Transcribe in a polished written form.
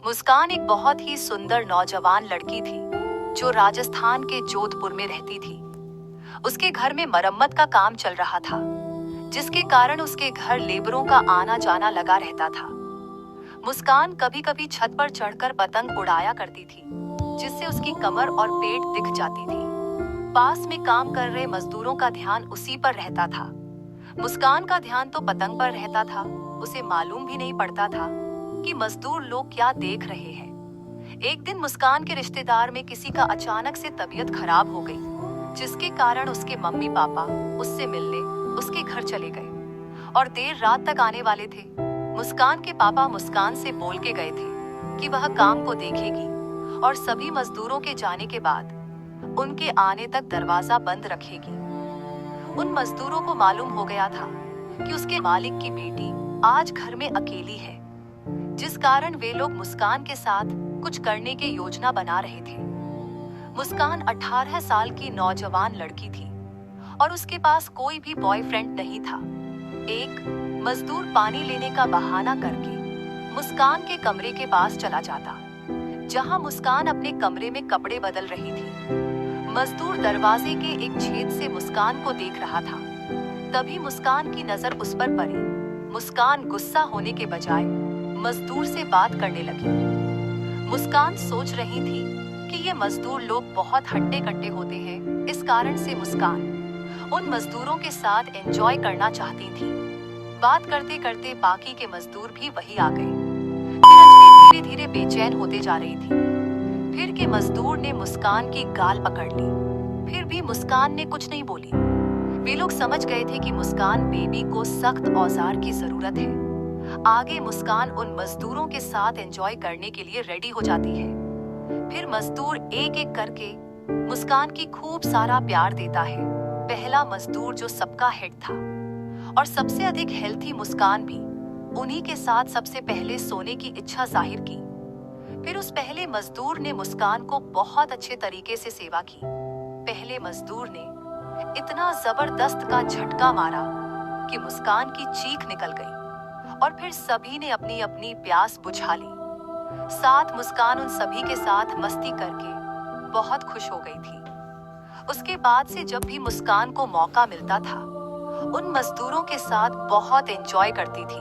मुस्कान एक बहुत ही सुंदर नौजवान लड़की थी जो राजस्थान के जोधपुर में रहती थी। उसके घर में मरम्मत का काम चल रहा था, जिसके कारण उसके घर लेबरों का आना जाना लगा रहता था। मुस्कान कभी कभी छत पर चढ़कर पतंग उड़ाया करती थी, जिससे उसकी कमर और पेट दिख जाती थी। पास में काम कर रहे मजदूरों का ध्यान उसी पर रहता था। मुस्कान का ध्यान तो पतंग पर रहता था। उसे मालूम भी नहीं पड़ता था कि मजदूर लोग क्या देख रहे हैं। एक दिन मुस्कान के रिश्तेदार में किसी का अचानक से तबीयत खराब हो गई, जिसके कारण उसके मम्मी पापा उससे मिलने उसके घर चले गए और देर रात तक आने वाले थे। मुस्कान के पापा मुस्कान से बोल के गए थे कि वह काम को देखेगी और सभी मजदूरों के जाने के बाद उनके आने तक दरवाजा बंद रखेगी। उन मजदूरों को मालूम हो गया था कि उसके मालिक की बेटी आज घर में अकेली है, जिस कारण वे लोग मुस्कान के साथ कुछ करने की योजना बना रहे थे। मुस्कान 18 साल की नौजवान लड़की थी और उसके पास कोई भी बॉयफ्रेंड नहीं था। एक मजदूर पानी लेने का बहाना करके मुस्कान के कमरे के पास चला जाता, जहां मुस्कान अपने कमरे में कपड़े बदल रही थी। मजदूर दरवाजे के एक छेद से मुस्कान को देख रहा था। तभी मुस्कान की नजर उस पर पड़ी। मुस्कान गुस्सा होने के बजाय मजदूर से बात करने लगी। मुस्कान सोच रही थी कि ये मजदूर लोग बहुत हट्टे कट्टे होते हैं, इस कारण से मुस्कान उन मजदूरों के साथ एंजॉय करना चाहती थी। बात करते करते बाकी के मजदूर भी वही आ गए। फिर अंजलि धीरे धीरे बेचैन होते जा रही थी। फिर के मजदूर ने मुस्कान की गाल पकड़ ली, फिर भी मुस्कान ने कुछ नहीं बोली। वे लोग समझ गए थे कि मुस्कान बेबी को सख्त औजार की जरूरत है। आगे मुस्कान उन मजदूरों के साथ एंजॉय करने के लिए रेडी हो जाती है। फिर मजदूर एक एक करके मुस्कान की खूब सारा प्यार देता है। पहला मजदूर जो सबका हेड था और सबसे अधिक हेल्थी मुस्कान भी उन्हीं के साथ सबसे पहले सोने की इच्छा जाहिर की। फिर उस पहले मजदूर ने मुस्कान को बहुत अच्छे तरीके से सेवा की। पहले मजदूर ने इतना जबरदस्त का झटका मारा कि मुस्कान की चीख निकल गई और फिर सभी ने अपनी अपनी प्यास बुझा ली। साथ मुस्कान उन सभी के साथ मस्ती करके बहुत खुश हो गई थी। उसके बाद से जब भी मुस्कान को मौका मिलता था, उन मजदूरों के साथ बहुत एंजॉय करती थी।